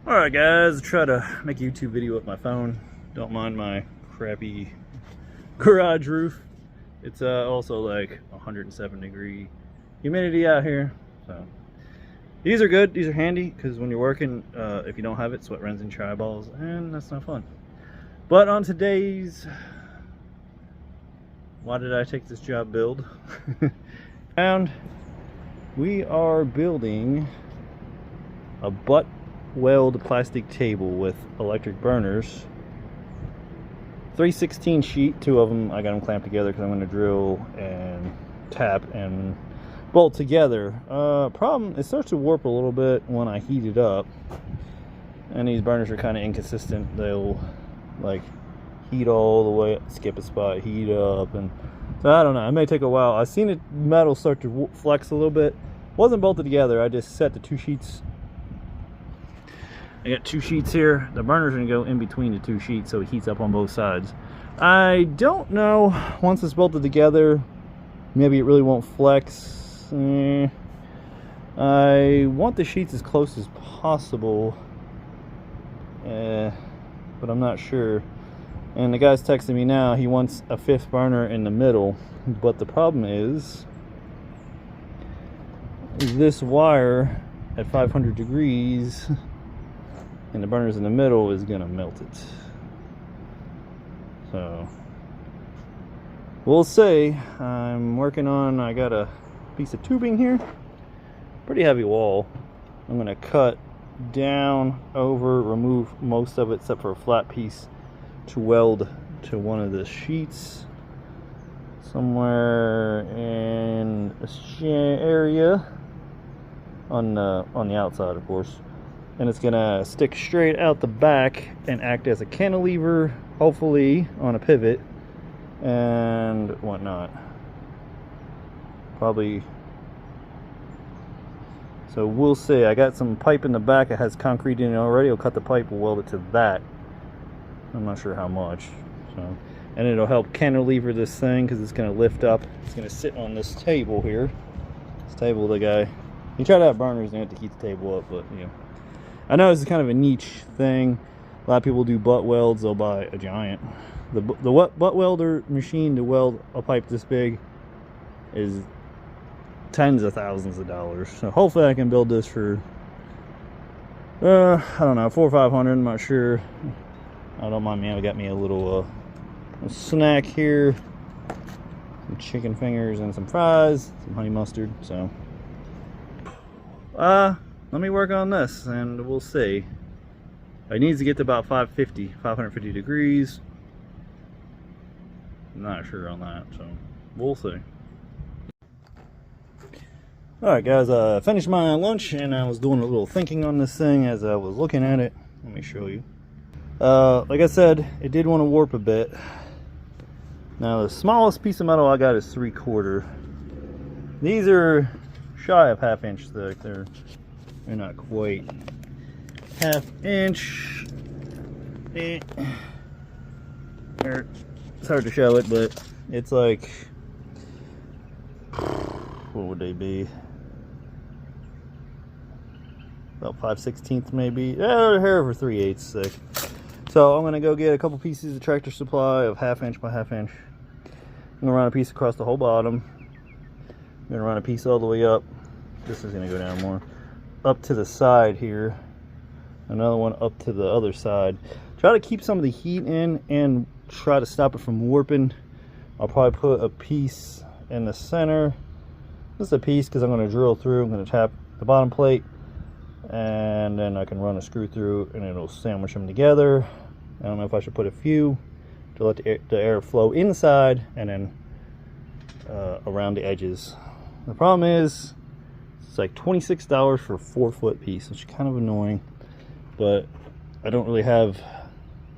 Alright guys, try to make a YouTube video with my phone. Don't mind my crappy garage roof. It's also like 107 degree humidity out here. So these are good, these are handy, because when you're working, if you don't have it, sweat runs into your eyeballs, and that's not fun. But on today's why did I take this job build? And we are building a butt weld plastic table with electric burners. 3/16 sheet, two of them. I got them clamped together because I'm going to drill and tap and bolt together. Problem, it starts to warp a little bit when I heat it up, and these burners are kind of inconsistent. They'll like heat all the way, skip a spot, heat up, and so I don't know, it may take a while. I've seen the metal start to flex a little bit. Wasn't bolted together. I just set the two sheets. I got two sheets here. The burner's gonna go in between the two sheets so it heats up on both sides. I don't know, once it's bolted together, maybe it really won't flex. I want the sheets as close as possible, but I'm not sure. And the guy's texting me now, he wants a fifth burner in the middle, but the problem is this wire at 500 degrees and the burner's in the middle is gonna melt it. So we'll see. I'm working on, I got a piece of tubing here, pretty heavy wall. I'm gonna cut down, over, remove most of it except for a flat piece to weld to one of the sheets somewhere in this area on the outside, of course. And it's gonna stick straight out the back and act as a cantilever, hopefully on a pivot and whatnot. Probably. So we'll see. I got some pipe in the back. It has concrete in it already. I'll cut the pipe, we'll weld it to that. I'm not sure how much. So, and it'll help cantilever this thing because it's gonna lift up. It's gonna sit on this table here. This table, the guy, he tried to have burners in it to heat the table up, but you know. I know this is kind of a niche thing. A lot of people do butt welds. They'll buy a giant. The butt welder machine to weld a pipe this big is tens of thousands of dollars. So hopefully I can build this for I don't know, $400 or $500. I'm not sure. I don't mind me. I got me a little snack here, some chicken fingers and some fries, some honey mustard. So let me work on this and we'll see. It needs to get to about 550 degrees. I'm not sure on that, so we'll see. Alright guys, I finished my lunch and I was doing a little thinking on this thing as I was looking at it. Let me show you. Like I said, it did want to warp a bit. Now the smallest piece of metal I got is 3/4. These are shy of 1/2 inch thick. They're not quite 1/2 inch. It's hard to show it, but it's like, what would they be? About 5/16 maybe. Yeah, hair over 3/8 thick. So I'm gonna go get a couple pieces of Tractor Supply of 1/2 inch by 1/2 inch. I'm gonna run a piece across the whole bottom. I'm gonna run a piece all the way up. This is gonna go down more. Up to the side here. Another one up to the other side. Try to keep some of the heat in and try to stop it from warping. I'll probably put a piece in the center. Just a piece because I'm gonna drill through. I'm gonna tap the bottom plate, and then I can run a screw through and it'll sandwich them together. I don't know if I should put a few to let the air flow inside and then around the edges. The problem is it's like $26 for a 4-foot piece, which is kind of annoying, but I don't really have,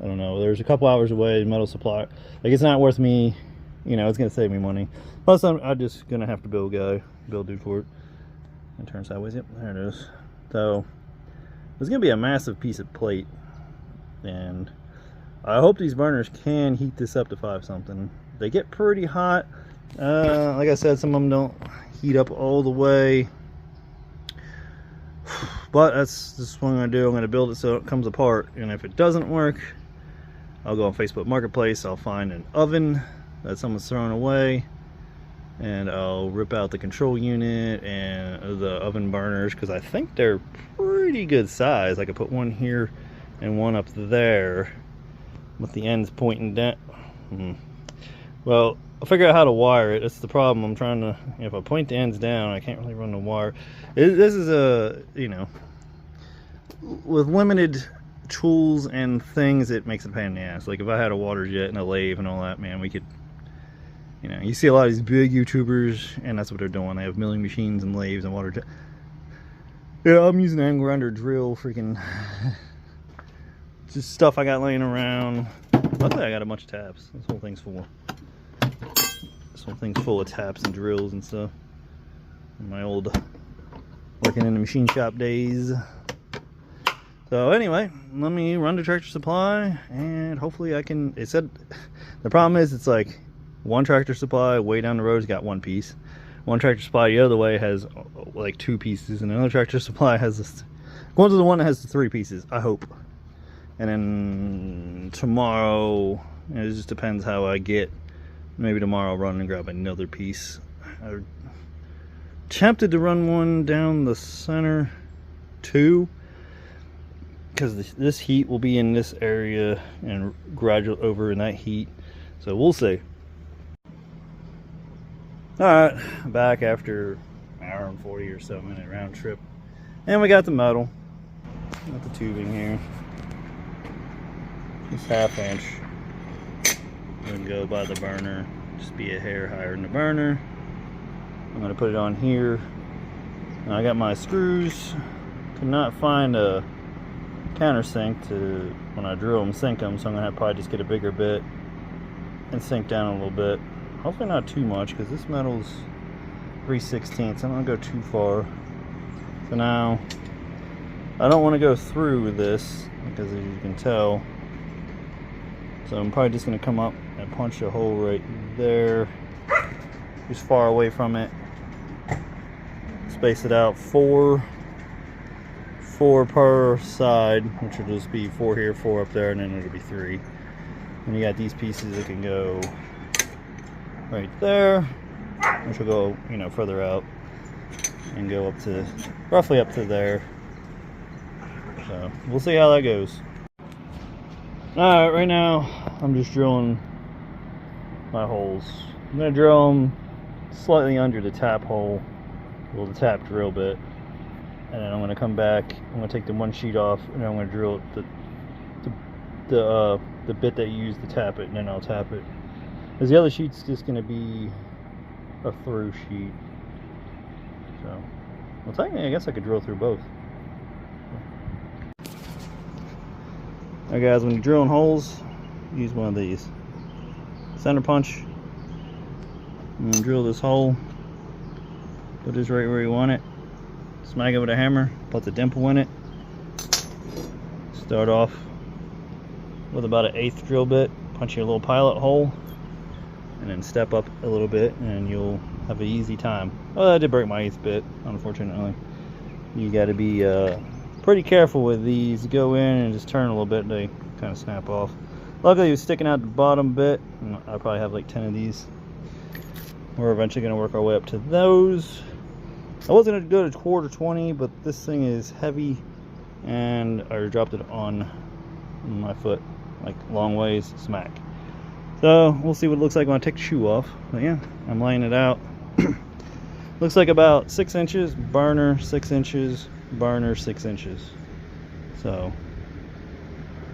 I don't know, there's a couple hours away, metal supply, like it's not worth me, you know, it's gonna save me money. Plus I'm just gonna have to build dude for it. And turn sideways, yep, there it is. So it's gonna be a massive piece of plate, and I hope these burners can heat this up to 5 something. They get pretty hot. Like I said, some of them don't heat up all the way. But that's just what I'm going to do. I'm going to build it so it comes apart, and if it doesn't work, I'll go on Facebook Marketplace, I'll find an oven that someone's thrown away, and I'll rip out the control unit and the oven burners, because I think they're pretty good size. I could put one here and one up there with the ends pointing down. Well, I'll figure out how to wire it. That's the problem. I'm trying to, if I point the ends down, I can't really run the wire. This is a, you know, with limited tools and things, it makes a pain in the ass. Like if I had a water jet and a lathe and all that, man, we could, you know, you see a lot of these big YouTubers, and that's what they're doing. They have milling machines and lathes and water jet. Yeah, I'm using an angle grinder drill, freaking just stuff I got laying around. Luckily I got a bunch of taps. This whole thing's full. This whole thing's full of taps and drills and stuff. My old working in the machine shop days. So anyway, let me run to Tractor Supply, and hopefully I can. It said the problem is it's like one Tractor Supply way down the road's got one piece. One Tractor Supply the other way has like 2 pieces, and another Tractor Supply has this. Going to the one that has the 3 pieces, I hope. And then tomorrow, it just depends how I get. Maybe tomorrow I'll run and grab another piece. I'm tempted to run one down the center too, because this heat will be in this area and graduate over in that heat. So we'll see. Alright, back after an hour and 40 or so minute round trip. And we got the metal. Got the tubing here. It's 1/2 inch. I'm going to go by the burner. Just be a hair higher than the burner. I'm going to put it on here. And I got my screws. Could not find a countersink to, when I drill them, sink them. So I'm going to probably just get a bigger bit and sink down a little bit. Hopefully not too much, because this metal's 3/16. So I don't want to go too far. So now, I don't want to go through this, because as you can tell, so I'm probably just going to come up and punch a hole right there, just far away from it. Space it out 4 per side, which will just be 4 here, 4 up there, and then it'll be 3. And you got these pieces that can go right there, which will go, you know, further out and go up to roughly up to there. So we'll see how that goes. Alright, right now I'm just drilling my holes. I'm going to drill them slightly under the tap hole, well, the tap drill bit, and then I'm going to come back. I'm going to take the one sheet off, and then I'm going to drill the bit that you use to tap it, and then I'll tap it. Because the other sheet's just going to be a through sheet. So, well, technically I guess I could drill through both. Alright guys, when you're drilling holes, use one of these. Center punch. I'm gonna drill this hole. Put this right where you want it. Smack it with a hammer. Put the dimple in it. Start off with about an 1/8 drill bit. Punch your little pilot hole. And then step up a little bit, and you'll have an easy time. Well, I did break my 1/8 bit, unfortunately. You gotta be pretty careful with these. Go in and just turn a little bit, they kind of snap off. Luckily it was sticking out the bottom bit. I probably have like 10 of these. We're eventually going to work our way up to those. I was going to go to 1/4-20, but this thing is heavy, and I dropped it on my foot like long ways, smack. So we'll see what it looks like when I take the shoe off. But yeah, I'm laying it out. Looks like about 6 inches, burner 6 inches, burner 6 inches. So,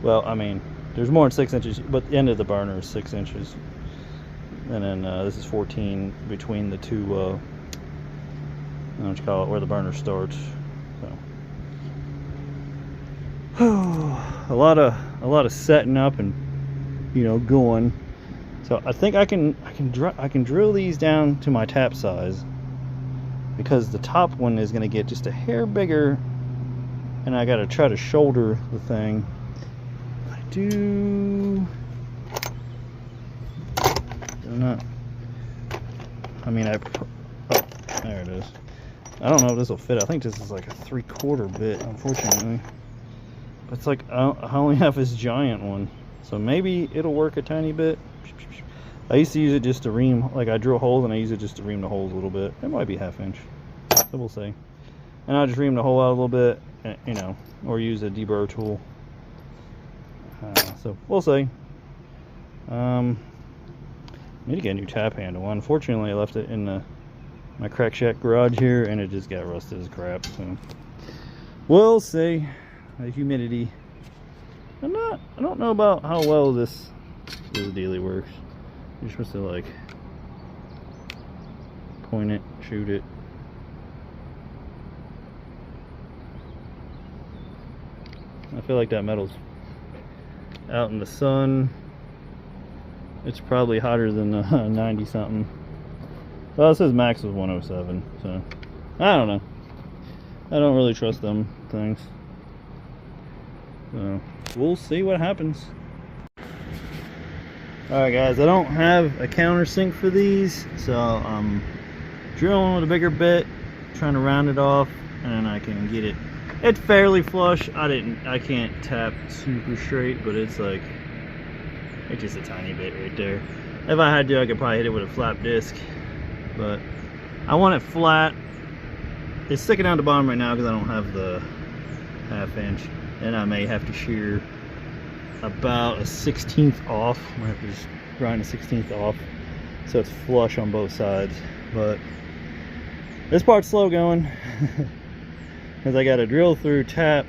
well, I mean, there's more than 6 inches, but the end of the burner is 6 inches. And then this is 14 between the two, I don't know what you call it, where the burner starts. So, a lot of setting up and, you know, going. So I think I can drill these down to my tap size, because the top one is going to get just a hair bigger, and I got to try to shoulder the thing. I mean, oh, there it is. I don't know if this will fit. I think this is like a 3/4 bit, unfortunately. But it's like, I only have this giant one. So maybe it'll work a tiny bit. I used to use it just to ream, like I drill holes and I use it just to ream the holes a little bit. It might be 1/2 inch, so we'll see. And I'll just ream the hole out a little bit, you know, or use a deburr tool. So we'll see. Need to get a new tap handle. Unfortunately, I left it in my crack shack garage here, and it just got rusted as crap. So we'll see. The humidity. I don't know about how well this dealie works. You're supposed to like point it, shoot it. I feel like that metal's out in the sun. It's probably hotter than 90 something. Well, it says max was 107, so I don't know. I don't really trust them things. So we'll see what happens. Alright guys, I don't have a countersink for these, so I'm drilling with a bigger bit, trying to round it off, and I can get it. It's fairly flush. I can't tap super straight, but it's like, it's just a tiny bit right there. If I had to, I could probably hit it with a flap disc, but I want it flat. It's sticking out the bottom right now because I don't have the 1/2 inch, and I may have to shear about a 1/16 off. I might have to just grind a 1/16 off so it's flush on both sides. But this part's slow going because I got to drill through, tap,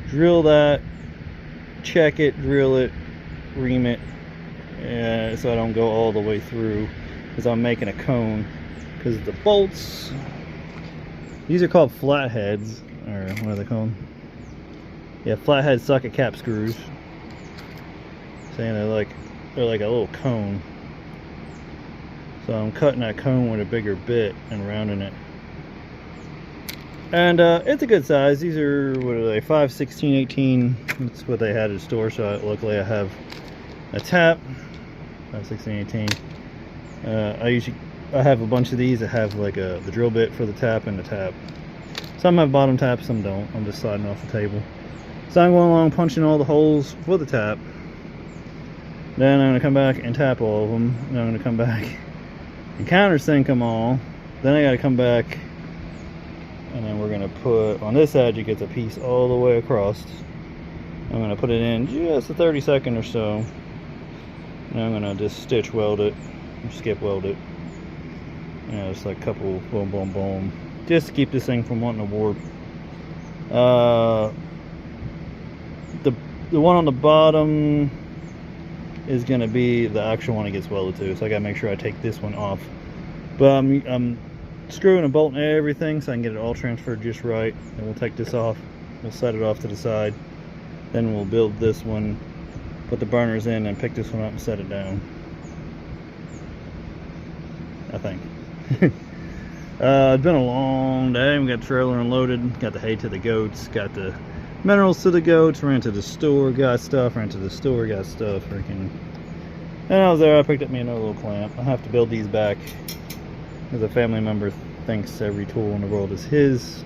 drill that, check it, drill it, ream it, so I don't go all the way through because I'm making a cone. Because the bolts, these are called flatheads, or what are they called? Yeah, flathead socket cap screws. Saying they're like a little cone. So I'm cutting that cone with a bigger bit and rounding it. And it's a good size. These are, what are they, 5, 16, 18. That's what they had at the store. So luckily I have a tap. 5, 16, 18. I have a bunch of these that have like the drill bit for the tap and the tap. Some have bottom taps, some don't. I'm just sliding off the table. So I'm going along punching all the holes for the tap. Then I'm going to come back and tap all of them. Then I'm going to come back and countersink them all. Then I got to come back, and then we're going to put, on this edge it gets a piece all the way across. I'm going to put it in just a 30-second or so. And I'm going to just stitch weld it, or skip weld it. You know, just like a couple boom, boom, boom. Just to keep this thing from wanting to warp. The one on the bottom is going to be the actual one it gets welded to, so I got to make sure I take this one off. But I'm screwing and bolting everything so I can get it all transferred just right. And we'll take this off, we'll set it off to the side, then we'll build this one, put the burners in, and pick this one up and set it down, I think. It's been a long day. We got the trailer unloaded, got the hay to the goats, got the minerals to the goats, ran to the store, got stuff, ran to the store, got stuff, freaking. And I was there, I picked up me another little clamp. I have to build these back because a family member thinks every tool in the world is his.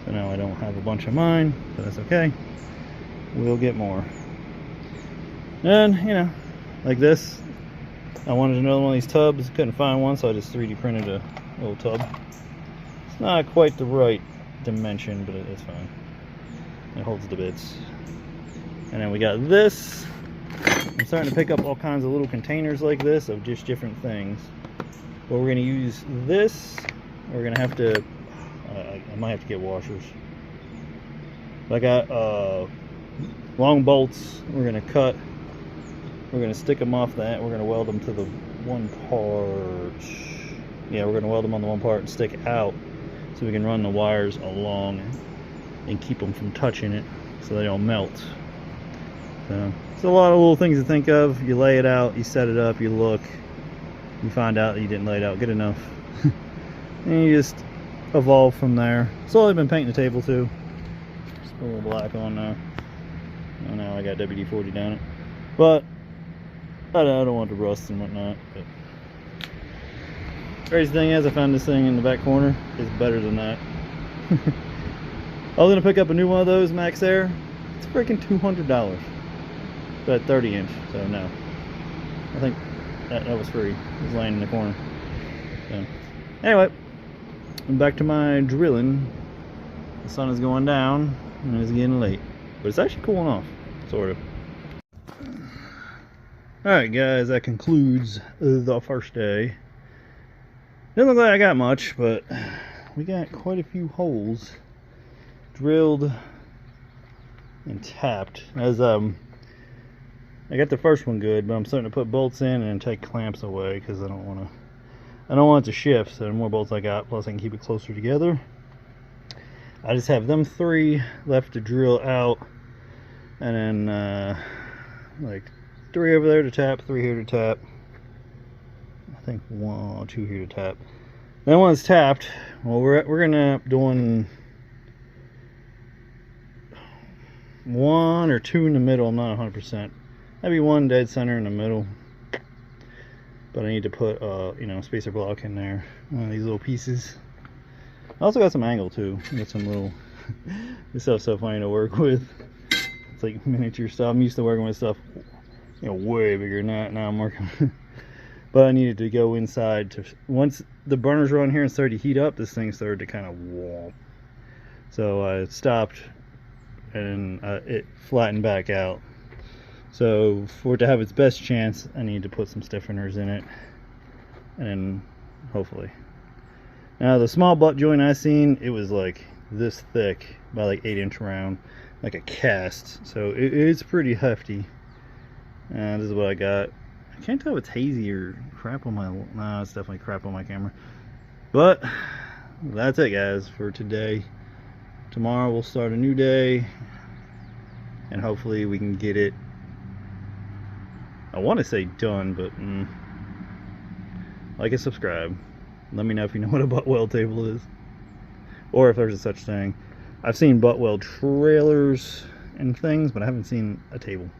So now I don't have a bunch of mine, but that's okay. We'll get more. And, you know, like this. I wanted another one of these tubs, couldn't find one, so I just 3D printed a little tub. It's not quite the right dimension, but it's fine. It holds the bits. And then we got this. I'm starting to pick up all kinds of little containers like this of just different things. But we're going to use this. We're going to have to, I might have to get washers. I got long bolts we're going to cut. We're going to stick them off that. We're going to weld them to the one part. Yeah, we're going to weld them on the one part and stick out so we can run the wires along and keep them from touching it so they don't melt. So it's a lot of little things to think of. You lay it out, you set it up, you look, you find out that you didn't lay it out good enough. And you just evolve from there. Slowly been painting the table too. Just put a little black on now. And now I got WD-40 down it. But I don't want the rust and whatnot. But crazy thing is, I found this thing in the back corner. It's better than that. I was gonna pick up a new one of those Max Air. It's freaking $200. But 30 inch, so no. I think that was free. It was laying in the corner. So anyway, I'm back to my drilling. The sun is going down and it's getting late, but it's actually cooling off, sort of. Alright guys, that concludes the first day. Doesn't look like I got much, but we got quite a few holes drilled and tapped. As I got the first one good, but I'm starting to put bolts in and take clamps away because I don't want it to shift. So the more bolts I got, plus I can keep it closer together. I just have them 3 left to drill out, and then like 3 over there to tap, 3 here to tap. I think 1 or 2 here to tap. Then once tapped, well, we're gonna end up doing 1 or 2 in the middle. I'm not 100%. Maybe 1 dead center in the middle. But I need to put you know, spacer block in there. One of these little pieces. I also got some angle too. Got some little. This stuff's so funny to work with. It's like miniature stuff. I'm used to working with stuff, you know, way bigger than that. Now I'm working. But I needed to go inside to, once the burners were on here and started to heat up, this thing started to kind of womp. So I stopped and it flattened back out. So for it to have its best chance, I need to put some stiffeners in it, and then hopefully. Now the small butt joint I seen, it was like this thick by like 8-inch round, like a cast. So it's pretty hefty. This is what I got. I can't tell if it's hazy or crap on my, nah, it's definitely crap on my camera. But that's it guys for today. Tomorrow we'll start a new day, and hopefully we can get it, I want to say done, but like and subscribe. Let me know if you know what a butt weld table is, or if there's a such thing. I've seen butt weld trailers and things, but I haven't seen a table.